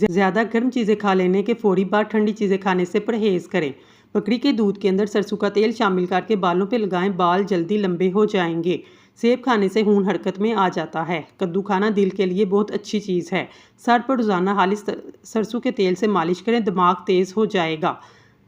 زیادہ گرم چیزیں کھا لینے کے فوری بعد ٹھنڈی چیزیں کھانے سے پرہیز کریں۔ بکری کے دودھ کے اندر سرسوں کا تیل شامل کر کے بالوں پہ لگائیں، بال جلدی لمبے ہو جائیں گے۔ سیب کھانے سے خون حرکت میں آ جاتا ہے۔ کدو کھانا دل کے لیے بہت اچھی چیز ہے۔ سر پر روزانہ خالص سرسوں کے تیل سے مالش کریں، دماغ تیز ہو جائے گا۔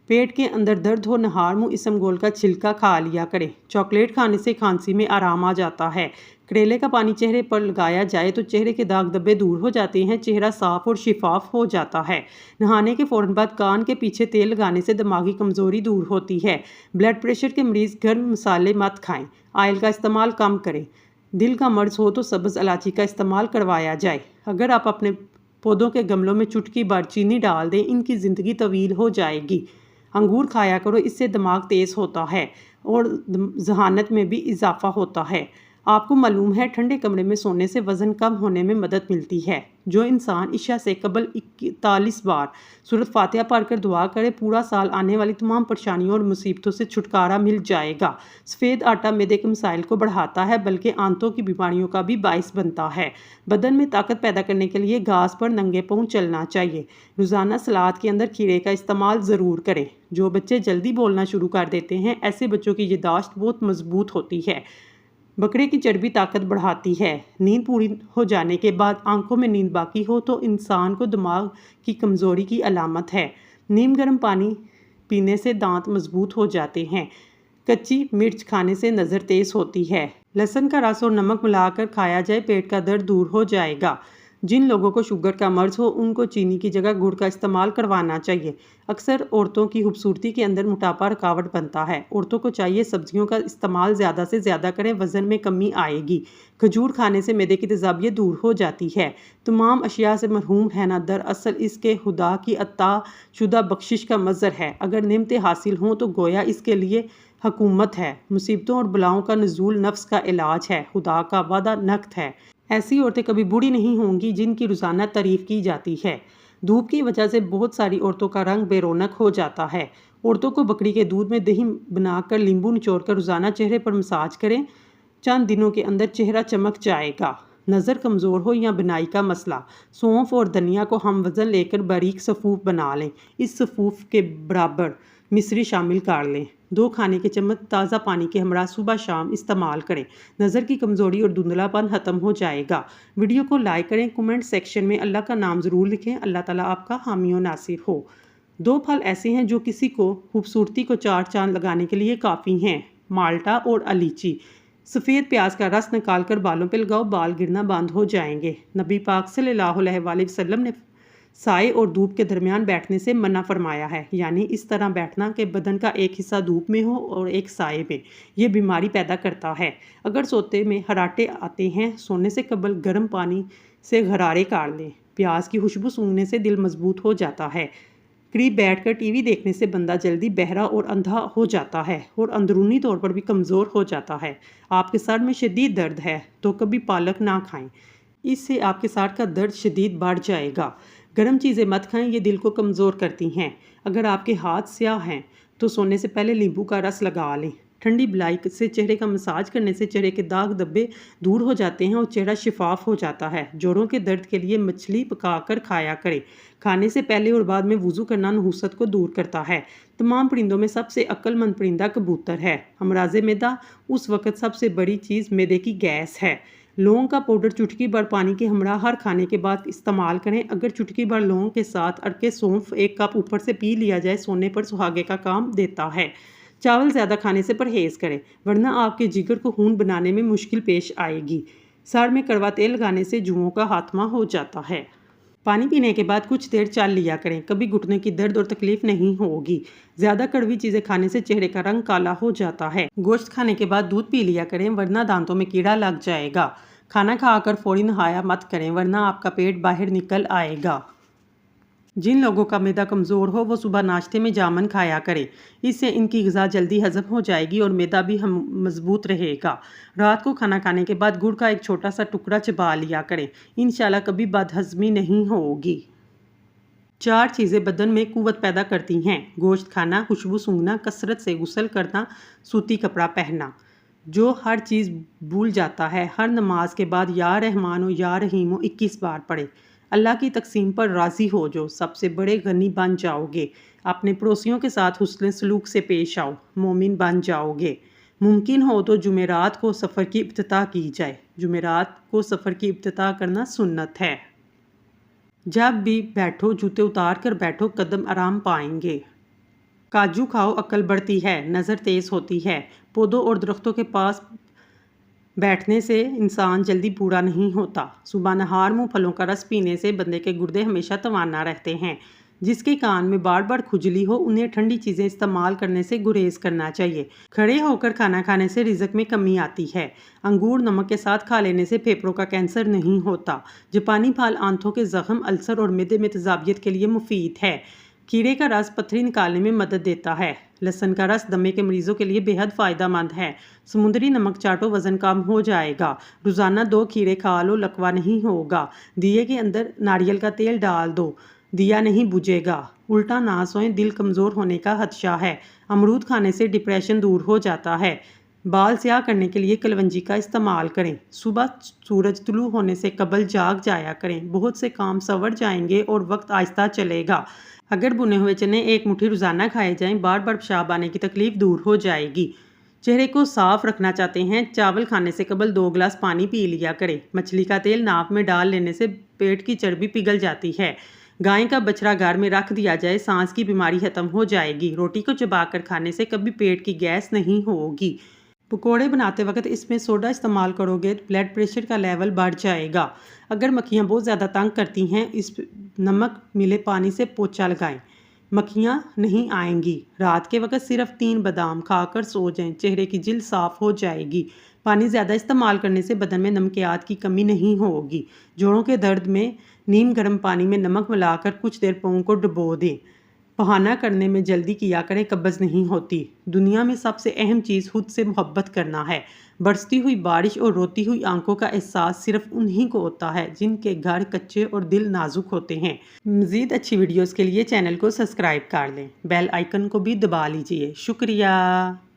پیٹ کے اندر درد ہو، نہار منہ اسم گول کا چھلکا کھا لیا کریں۔ چاکلیٹ کھانے سے کھانسی میں آرام آ جاتا ہے۔ کریلے کا پانی چہرے پر لگایا جائے تو چہرے کے داغ دھبے دور ہو جاتے ہیں، چہرہ صاف اور شفاف ہو جاتا ہے۔ نہانے کے فوراً بعد کان کے پیچھے تیل لگانے سے دماغی کمزوری دور ہوتی ہے۔ بلڈ پریشر کے مریض گرم مسالے مت کھائیں، آئل کا استعمال کم کریں۔ دل کا مرض ہو تو سبز الائچی کا استعمال کروایا جائے۔ اگر آپ اپنے پودوں کے گملوں میں چٹکی بھر چینی ڈال دیں، ان کی زندگی طویل ہو جائے گی۔ انگور کھایا کرو، اس سے دماغ تیز ہوتا ہے اور ذہانت میں بھی اضافہ ہوتا ہے۔ آپ کو معلوم ہے ٹھنڈے کمرے میں سونے سے وزن کم ہونے میں مدد ملتی ہے۔ جو انسان عشاء سے قبل 41 بار سورۃ فاتحہ پڑھ کر دعا کرے، پورا سال آنے والی تمام پریشانیوں اور مصیبتوں سے چھٹکارا مل جائے گا۔ سفید آٹا معدے کے مسائل کو بڑھاتا ہے بلکہ آنتوں کی بیماریوں کا بھی باعث بنتا ہے۔ بدن میں طاقت پیدا کرنے کے لیے گھاس پر ننگے پاؤں چلنا چاہیے۔ روزانہ سلاد کے اندر کھیرے کا استعمال ضرور کریں۔ جو بچے جلدی بولنا شروع کر دیتے ہیں، ایسے بچوں کی یادداشت بہت مضبوط ہوتی ہے۔ بکرے کی چربی طاقت بڑھاتی ہے۔ نیند پوری ہو جانے کے بعد آنکھوں میں نیند باقی ہو تو انسان کو دماغ کی کمزوری کی علامت ہے۔ نیم گرم پانی پینے سے دانت مضبوط ہو جاتے ہیں۔ کچی مرچ کھانے سے نظر تیز ہوتی ہے۔ لہسن کا رس اور نمک ملا کر کھایا جائے، پیٹ کا درد دور ہو جائے گا۔ جن لوگوں کو شوگر کا مرض ہو ان کو چینی کی جگہ گڑ کا استعمال کروانا چاہیے۔ اکثر عورتوں کی خوبصورتی کے اندر موٹاپا رکاوٹ بنتا ہے۔ عورتوں کو چاہیے سبزیوں کا استعمال زیادہ سے زیادہ کریں، وزن میں کمی آئے گی۔ کھجور کھانے سے معدے کی تیزابیت دور ہو جاتی ہے۔ تمام اشیاء سے محروم رہنا دراصل اس کے خدا کی عطا شدہ بخشش کا مظہر ہے۔ اگر نعمتیں حاصل ہوں تو گویا اس کے لیے حکومت ہے۔ مصیبتوں اور بلاؤں کا نزول نفس کا علاج ہے، خدا کا وعدہ نقد ہے۔ ایسی عورتیں کبھی بوڑھی نہیں ہوں گی جن کی روزانہ تعریف کی جاتی ہے۔ دھوپ کی وجہ سے بہت ساری عورتوں کا رنگ بے رونق ہو جاتا ہے۔ عورتوں کو بکری کے دودھ میں دہی بنا کر لیمبو نچوڑ کر روزانہ چہرے پر مساج کریں، چند دنوں کے اندر چہرہ چمک جائے گا۔ نظر کمزور ہو یا بینائی کا مسئلہ، سونف اور دھنیا کو ہم وزن لے کر باریک صفوف بنا لیں، اس صفوف کے برابر مصری شامل کر لیں۔ 2 کھانے کے چمچ تازہ پانی کے ہمراہ صبح شام استعمال کریں، نظر کی کمزوری اور دھندلا پن ختم ہو جائے گا۔ ویڈیو کو لائک کریں، کمنٹ سیکشن میں اللہ کا نام ضرور لکھیں۔ اللہ تعالیٰ آپ کا حامی و ناصر ہو۔ 2 پھل ایسے ہیں جو کسی کو خوبصورتی کو 4 چاند لگانے کے لیے کافی ہیں، مالٹا اور الائچی۔ سفید پیاز کا رس نکال کر بالوں پہ لگاؤ، بال گرنا بند ہو جائیں گے۔ نبی پاک صلی اللہ علیہ وآلہ وسلم نے سائے اور دھوپ کے درمیان بیٹھنے سے منع فرمایا ہے، یعنی اس طرح بیٹھنا کہ بدن کا ایک حصہ دھوپ میں ہو اور ایک سائے میں۔ یہ بیماری پیدا کرتا ہے۔ اگر سوتے میں خراٹے آتے ہیں، سونے سے قبل گرم پانی سے غرارے کاٹ لیں۔ پیاز کی خوشبو سونگھنے سے دل مضبوط ہو جاتا ہے۔ قریب بیٹھ کر ٹی وی دیکھنے سے بندہ جلدی بہرا اور اندھا ہو جاتا ہے اور اندرونی طور پر بھی کمزور ہو جاتا ہے۔ آپ کے سر میں شدید درد ہے تو کبھی پالک نہ کھائیں، اس سے آپ کے سر کا درد شدید بڑھ جائے گا۔ گرم چیزیں مت کھائیں، یہ دل کو کمزور کرتی ہیں۔ اگر آپ کے ہاتھ سیاہ ہیں تو سونے سے پہلے لیمبو کا رس لگا لیں۔ ٹھنڈی بلائی سے چہرے کا مساج کرنے سے چہرے کے داغ دھبے دور ہو جاتے ہیں اور چہرہ شفاف ہو جاتا ہے۔ جوڑوں کے درد کے لیے مچھلی پکا کر کھایا کریں۔ کھانے سے پہلے اور بعد میں وضو کرنا نحوست کو دور کرتا ہے۔ تمام پرندوں میں سب سے عقل مند پرندہ کبوتر ہے۔ امراض معدہ اس وقت سب سے بڑی چیز معدے کی گیس ہے۔ لونگ کا پاؤڈر چٹکی بھر پانی کے ہمراہ ہر کھانے کے بعد استعمال کریں۔ اگر چٹکی بھر لونگ کے ساتھ اڑکے سونف 1 کپ اوپر سے پی لیا جائے، سونے پر سہاگے کا کام دیتا ہے۔ چاول زیادہ کھانے سے پرہیز کریں، ورنہ آپ کے جگر کو خون بنانے میں مشکل پیش آئے گی۔ سر میں کڑوا تیل لگانے سے جوؤں کا خاتمہ ہو جاتا ہے۔ پانی پینے کے بعد کچھ دیر چل لیا کریں، کبھی گھٹنے کی درد اور تکلیف نہیں ہوگی۔ زیادہ کڑوی چیزیں کھانے سے چہرے کا رنگ کالا ہو جاتا ہے۔ گوشت کھانے کے بعد دودھ پی لیا کریں، ورنہ دانتوں میں کیڑا لگ جائے گا۔ کھانا کھا کر فوری نہایا مت کریں، ورنہ آپ کا پیٹ باہر نکل آئے گا۔ جن لوگوں کا معدہ کمزور ہو وہ صبح ناشتے میں جامن کھایا کریں، اس سے ان کی غذا جلدی ہضم ہو جائے گی اور معدہ بھی مضبوط رہے گا۔ رات کو کھانا کھانے کے بعد گڑ کا ایک چھوٹا سا ٹکڑا چبا لیا کریں، انشاءاللہ کبھی بد ہضمی نہیں ہوگی۔ 4 چیزیں بدن میں قوت پیدا کرتی ہیں: گوشت کھانا، خوشبو سونگھنا، کثرت سے غسل کرنا، سوتی کپڑا پہننا۔ جو ہر چیز بھول جاتا ہے، ہر نماز کے بعد یا رحمان و یا رحیم 21 بار پڑھے۔ اللہ کی تقسیم پر راضی ہو جو سب سے بڑے غنی بن جاؤ گے۔ اپنے پڑوسیوں کے ساتھ حسن سلوک سے پیش آؤ، مومن بن جاؤ گے۔ ممکن ہو تو جمعرات کو سفر کی افتتاح کی جائے۔ جمعرات کو سفر کی افتتاح کرنا سنت ہے۔ جب بھی بیٹھو جوتے اتار کر بیٹھو، قدم آرام پائیں گے۔ کاجو کھاؤ عقل بڑھتی ہے، نظر تیز ہوتی ہے۔ پودوں اور درختوں کے پاس بیٹھنے سے انسان جلدی بوڑھا نہیں ہوتا۔ صبح نہار منہ پھلوں کا رس پینے سے بندے کے گردے ہمیشہ توانا رہتے ہیں۔ جس کے کان میں بار بار کھجلی ہو، انہیں ٹھنڈی چیزیں استعمال کرنے سے گریز کرنا چاہیے۔ کھڑے ہو کر کھانا کھانے سے رزق میں کمی آتی ہے۔ انگور نمک کے ساتھ کھا لینے سے پھیپھڑوں کا کینسر نہیں ہوتا۔ جاپانی پھال آنتوں کے زخم، السر اور معدے میں تیزابیت کے لیے مفید ہے۔ کیڑے کا رس پتھری نکالنے میں مدد دیتا ہے۔ لہسن کا رس دمے کے مریضوں کے لیے بے حد فائدہ مند ہے۔ سمندری نمک چاٹو، وزن کم ہو جائے گا۔ روزانہ 2 کھیرے کھا لو، لکوہ نہیں ہوگا۔ دیے کے اندر ناریل کا تیل ڈال دو، دیا نہیں بجھے گا۔ الٹا نہ سوئیں، دل کمزور ہونے کا خدشہ ہے۔ امرود کھانے سے ڈپریشن دور ہو جاتا ہے۔ بال سیاہ کرنے کے لیے کلونجی کا استعمال کریں۔ صبح سورج طلوع ہونے سے قبل جاگ جایا کریں۔ بہت سے کام سنور جائیں گے اور وقت آہستہ چلے گا۔ اگر بنے ہوئے چنے 1 مٹھی روزانہ کھائے جائیں، بار بار پیشاب آنے کی تکلیف دور ہو جائے گی۔ چہرے کو صاف رکھنا چاہتے ہیں، چاول کھانے سے قبل 2 گلاس پانی پی لیا کریں۔ مچھلی کا تیل ناک میں ڈال لینے سے پیٹ کی چربی پگھل جاتی ہے۔ گائے کا بچھڑا گھر میں رکھ دیا جائے، سانس کی بیماری ختم ہو جائے گی۔ روٹی کو چبا کر کھانے سے کبھی پیٹ کی گیس نہیں ہوگی۔ پکوڑے بناتے وقت اس میں سوڈا استعمال کرو گے، بلڈ پریشر کا لیول بڑھ جائے گا۔ اگر مکھیاں بہت زیادہ تنگ کرتی ہیں، اس نمک ملے پانی سے پوچھا لگائیں، مکھیاں نہیں آئیں گی۔ رات کے وقت صرف 3 بادام کھا کر سو جائیں، چہرے کی جلد صاف ہو جائے گی۔ پانی زیادہ استعمال کرنے سے بدن میں نمکیات کی کمی نہیں ہوگی۔ جوڑوں کے درد میں نیم گرم پانی میں نمک ملا کر کچھ دیر پاؤں کو ڈبو دیں۔ بہانہ کرنے میں جلدی کیا کریں، قبض نہیں ہوتی۔ دنیا میں سب سے اہم چیز خود سے محبت کرنا ہے۔ برستی ہوئی بارش اور روتی ہوئی آنکھوں کا احساس صرف انہی کو ہوتا ہے جن کے گھر کچے اور دل نازک ہوتے ہیں۔ مزید اچھی ویڈیوز کے لیے چینل کو سبسکرائب کر لیں، بیل آئیکن کو بھی دبا لیجئے۔ شکریہ۔